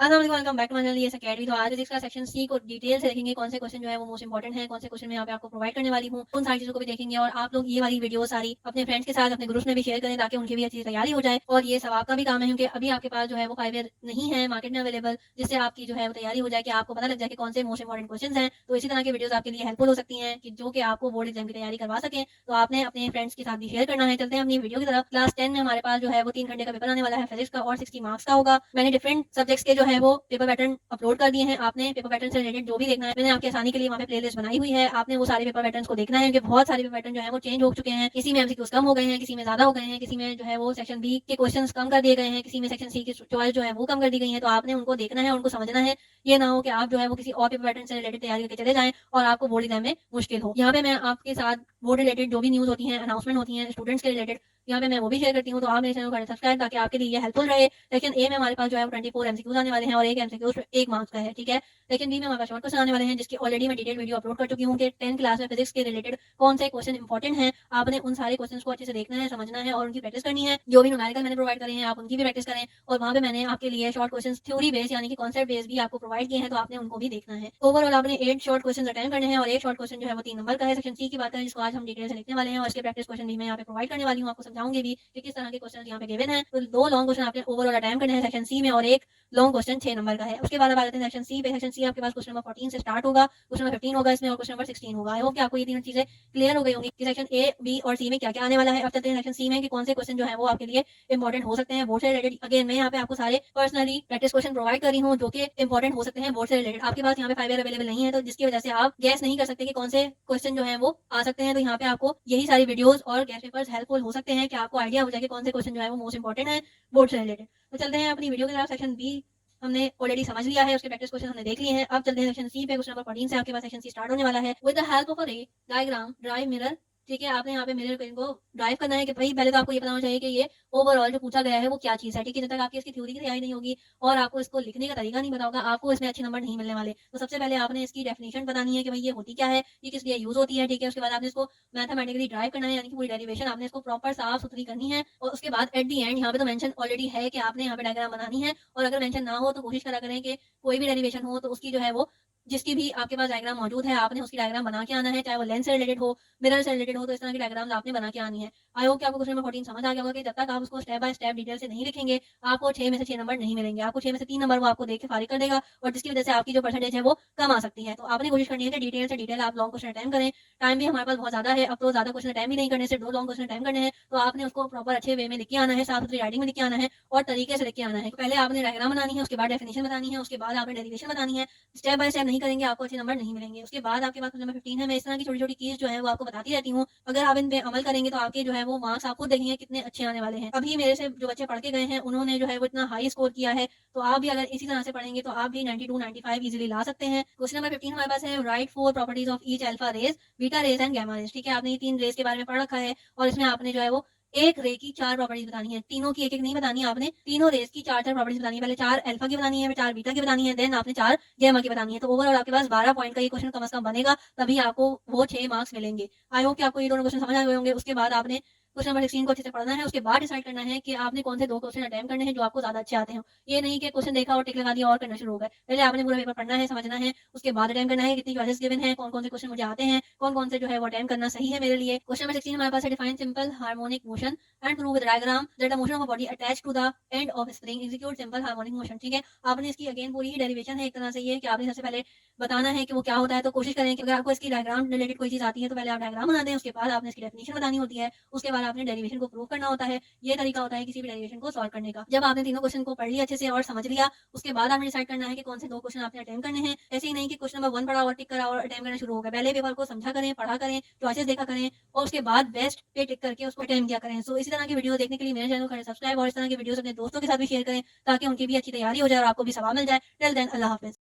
Welcome back to my channel ये academy. तो आज फिजिक्स का सेक्शन सी को डिटेल से देखेंगे, कौन से क्वेश्चन जो है वो मोस्ट इंपॉर्टेंट है, कौन से क्वेश्चन मैं यहाँ पे आपको प्रोवाइड करने वाली हूँ, उन सारी चीजों को भी देखेंगे। और आप लोग ये वाली वीडियो सारी अपने फ्रेंड्स के साथ अपने ग्रुप्स में भी शेयर करें ताकि उनकी भी अच्छी तैयारी हो जाए। और ये सब आपका भी काम है क्योंकि अभी आपके पास जो है वो 5 ईयर नहीं है मार्केट में अवेलेबल, जिससे आपकी जो है वो तैयारी हो जाए कि आपको पता लग जाए कि कौन से मोस्ट इंपॉर्टेंट क्वेश्चन हैं। तो इसी तरह की वीडियोस आपके लिए हेल्पफुल हो सकती हैं कि जो कि आपको बोर्ड एग्जाम की तैयारी करवा सकें। तो आपने अपने फ्रेंड्स के साथ भी शेयर करना है। चलते हैं अपनी वीडियो की तरफ। क्लास 10 में हमारे पास जो है वो 3 घंटे का पेपर आने वाला है फिजिक्स का और 60 मार्क्स का होगा। मैंने डिफरेंट सब्जेक्ट्स के जो है वो पेपर पैटर्न अपलोड कर दिए हैं। आपने पेपर पैटर्न से रिलेटेड जो भी देखना है मैंने आपकी आसानी के लिए वहाँ पे प्लेलिस्ट बनाई हुई है। आपने वो सारे पेपर पैटर्न्स को देखना है क्योंकि बहुत सारे पेपर पैटर्न जो है वो चेंज हो चुके हैं। किसी में एमसीक्यूज कम हो गए हैं, किसी में ज्यादा हो गए हैं, किसी में जो है वो सेक्शन बी के क्वेश्चंस कम कर दिए गए हैं, किसी में सेक्शन सी की चॉइस जो है वो कम कर दी गई है। तो आपने उनको देखना है, उनको समझना है। ये ना हो कि आप जो है वो किसी और पेपर पैटर्न से रिलेटेड तैयारी करके चले जाएं और आपको बोर्ड एग्जाम में मुश्किल हो। यहाँ पे मैं आपके साथ बोर्ड रिलेटेड जो भी न्यूज होती है, अनाउंसमेंट होती है स्टूडेंट्स के रिलेटेड, यहाँ पे मैं वो भी शेयर करती हूँ। तो आप मेरे चैनल को सब्सक्राइब ताकि आपके लिए ये हेल्पफुल रहे। सेक्शन ए में हमारे पास जो है 24 एमसीक्यूज आने वाले हैं और एक एमसीक्यूज 1 मार्क्स का है, ठीक है। सेक्शन बी में हमारे पास शॉर्ट क्वेश्चन आने वाले हैं जिसकी ऑलरेडी मैं डिटेल वीडियो अपलोड कर चुकी हूँ कि 10 क्लास में फिजिक्स के रिलेटेड कौन से क्वेश्चन इंपॉर्टेंट हैं। आपने उन सारे क्वेश्चंस को अच्छे से देखना है, समझना है और उनकी प्रैक्टिस करनी है। जो भी न्यूमेरिकल मैंने प्रोवाइड करे हैं आप उनकी भी प्रैक्टिस करें। और वहाँ पे मैंने आपके लिए शॉर्ट क्वेश्चन थ्योरी बेस यानी कि कॉन्सेप्ट बेस भी आपको प्रोवाइड किए हैं, तो आपने उनको भी देखना है। ओवरऑल आपने 8 शॉर्ट क्वेश्चन अटेम्प्ट करने हैं और एक शॉर्ट क्वेश्चन जो है वो 3 नंबर का है। सेक्शन सी की बात करें जिसको आज हम डिटेल से लिखने वाले हैं और इसके प्रैक्टिस क्वेश्चन भी मैं यहाँ पे प्रोवाइड करने वाली हूँ। आपको समझाऊंगी भी कि किस तरह के क्वेश्चन यहाँ पे गिवन है। तो 2 लॉन्ग क्वेश्चन आपने ओवरऑल अटेम्प्ट करने हैं सेक्शन सी में और एक लॉन्ग क्वेश्चन 6 नंबर का है। उसके बाद अब आ जाते हैं सेक्शन सी पे। सेक्शन सी आपके पास क्वेश्चन नंबर 14 से स्टार्ट होगा, क्वेश्चन नंबर 15 होगा इसमें और क्वेश्चन नंबर 16 होगा। आई होप कि आपको ये तीनों चीजें क्लियर हो गई होंगी कि सेक्शन ए, बी और सी में क्या क्या आने वाला है। अब चलते हैं सेक्शन सी में कि कौन से क्वेश्चन जो है वो आपके लिए इंपॉर्टेंट हो सकते हैं बोर्ड से रिलेटेड। अगेन मैं यहाँ पे आपको सारे पर्सनली प्रैक्टिस क्वेश्चन प्रोवाइड कर रही हूँ जो कि इंपॉर्टेंट हो सकते हैं बोर्ड से रिलेटेड। आपके पास यहाँ पे 5 ईयर अवेलेबल नहीं है तो जिसकी वजह से आप गैस नहीं कर सकते कि कौन से क्वेश्चन जो है वो आ सकते हैं। तो यहाँ पे आपको यही सारी वीडियोस और गैस पेपर्स हेल्पफुल हो सकते हैं कि आपको आइडिया हो जाए कि कौन से क्वेश्चन जो है वो मोस्ट इंपॉर्टेंट है बोर्ड से रिलेटेड। तो चलते हैं अपनी वीडियो के तरफ। सेक्शन बी हमने ऑलरेडी समझ लिया है, उसके प्रैक्टिस क्वेश्चन हमने देख लिए हैं। अब चलते हैं सेक्शन सी पे। क्वेश्चन नंबर 14 से आपके पास सेक्शन सी स्टार्ट होने वाला है। With the help of a रे डायग्राम ड्राइव मिरर, ठीक है। आपने यहाँ पे मिरर को ड्राइव करना है कि भाई पहले तो आपको ये पता होना चाहिए कि ये ओवरऑल जो पूछा गया है वो क्या चीज है, ठीक है। जब तक आपकी इसकी थ्योरी की तैयारी नहीं होगी और आपको इसको लिखने का तरीका नहीं पता होगा आपको इसमें अच्छे नंबर नहीं मिलने वाले। तो सबसे पहले आपने इसकी डेफिनेशन बतानी है कि भाई ये होती क्या है, ये किस लिए यूज होती है, ठीक है। उसके बाद आपने इसको मैथमेटिकली ड्राइव करना है यानी कि पूरी डेरिवेशन आपने इसको प्रॉपर साफ सुथरी करनी है। और उसके बाद एट दी एंड यहाँ पे तो मेंशन ऑलरेडी है कि आपने यहाँ पे डायग्राम बनानी है। और अगर मेंशन ना हो तो कोशिश करा करें कि कोई भी डेरिवेशन हो तो उसकी जो है वो जिसकी भी आपके पास डायग्राम मौजूद है आपने उसकी डायग्राम बना के आना है, चाहे वो लेंस से रिलेटेड हो, मिरर से रिलेटेड हो। तो इस तरह की डायग्राम्स आपने बना के आनी है। आई होप कि आपको क्वेश्चन नंबर 14 समझ आ गया होगा कि जब तक आप उसको स्टेप बाय स्टेप डिटेल से नहीं लिखेंगे आपको 6 में से 6 नंबर नहीं मिलेंगे। आपको 6 में से 3 नंबर वो आपको देख के फारिग कर देगा और जिसकी वजह से आपकी जो परसेंटेज है वो कम आ सकती है। तो आपने कोशिश करनी है कि डिटेल से डिटेल आप लॉन्ग क्वेश्चन अटेम्प्ट करें। टाइम भी हमारे पास बहुत ज्यादा है, अब तो ज्यादा क्वेश्चन अटेम्प्ट भी नहीं करने से 2 लॉन्ग क्वेश्चन अटेम्प्ट करने हैं। तो आपने उसको प्रॉपर अच्छे वे में लिख के आना है, साफ सुथरी राइटिंग में लिख के आना है और तरीके से लिख के आना है। पहले आपने डायग्राम बनानी है, उसके बाद डेफिनेशन बतानी है, उसके बाद आपने डेरिवेशन बतानी है। स्टेप बाय स्टेप नहीं करेंगे आपको अच्छे नंबर नहीं मिलेंगे। उसके बाद आपके पास नंबर 15 है। मैं इस तरह की छोटी छोटी चीज जो है वो आपको बताती रहती हूँ। अगर आप इन पे अमल करेंगे तो आपके जो है वो मार्क्स आपको देखेंगे कितने अच्छे आने वाले हैं। अभी मेरे से जो बच्चे पढ़ के गए हैं उन्होंने जो है वो इतना हाई स्कोर किया है। तो आप भी अगर इसी तरह से पढ़ेंगे तो आप भी 92 95 इजीली ला सकते हैं। क्वेश्चन नंबर 15 हमारे पास है right 4 properties of each alpha rays, beta rays and gamma rays, ठीक है। आपने ये 3 रेज के बारे में पढ़ रखा है और इसमें आपने जो है वो एक रे की 4 प्रॉपर्टीज बतानी है। तीनों की एक एक नहीं बतानी, आपने तीनों रेस की 4 4 प्रॉपर्टीज बतानी है। पहले 4 अल्फा की बतानी है, फिर 4 बीटा की बतानी है, देन आपने 4 गामा की बतानी है। तो ओवरऑल आपके पास 12 पॉइंट का ये क्वेश्चन कम से कम बनेगा, तभी आपको वो 6 मार्क्स मिलेंगे। आई होप कि आपको ये दोनों क्वेश्चन समझ आ गए होंगे। उसके बाद आपने क्वेश्चन नंबर 16 को अच्छे से पढ़ना है। उसके बाद डिसाइड करना है कि आपने कौन से 2 क्वेश्चन अटेम्प्ट करने हैं जो आपको ज्यादा अच्छे आते हैं। ये नहीं कि क्वेश्चन देखा और टिक लगा दिया और करना शुरू हो गए। पहले आपने पूरा पेपर पढ़ना है, समझना है, उसके बाद अटेम्प्ट करना है कितनी चॉइसेस गिवन है, कौन कौन से क्वेश्चन मुझे आते हैं, कौन कौन से जो है वो अटेम्प्ट करना सही है मेरे लिए। क्वेश्चन नंबर 16 हमारे पास है define simple harmonic motion and prove with diagram that the motion of a body attached to the end of spring execute simple harmonic motion, ठीक है। आपने इसकी अगेन पूरी ही डेरिवेशन है एक तरह से ये कि आपने सबसे पहले बताना है कि वो क्या होता है। तो कोशिश करें कि अगर आपको इसकी डायग्राम रिलेटेड कोई चीज आती है तो पहले आप डायग्राम बना दें, उसके बाद आपने इसकी डेफिनेशन बतानी होती है, उसके बाद आपने डेरिवेशन को प्रूव करना होता है। ये तरीका होता है किसी भी डेरिवेशन को सॉल्व करने का। जब आपने तीनों क्वेश्चन को पढ़ लिया अच्छे से और समझ लिया उसके बाद आपने डिसाइड करना है कि कौन से 2 क्वेश्चन आपने अटेम्प्ट करने हैं। ऐसे ही नहीं कि क्वेश्चन नंबर 1 पढ़ा और टिक करा और अटेम्प्ट करना शुरू हो गया। पहले पेपर को समझा करें, पढ़ा करें, चॉइसेस देखा करें और उसके बाद बेस्ट पे टिक करके उसको अटेम्प्ट किया करें। सो इसी तरह की वीडियो देखने के लिए मेरे चैनल को करें सब्सक्राइब और इस तरह की वीडियोस अपने दोस्तों के साथ भी शेयर करें ताकि उनकी भी अच्छी तैयारी हो जाए और आपको भी सवाब मिल जाए। टिल देन अल्लाह हाफिज।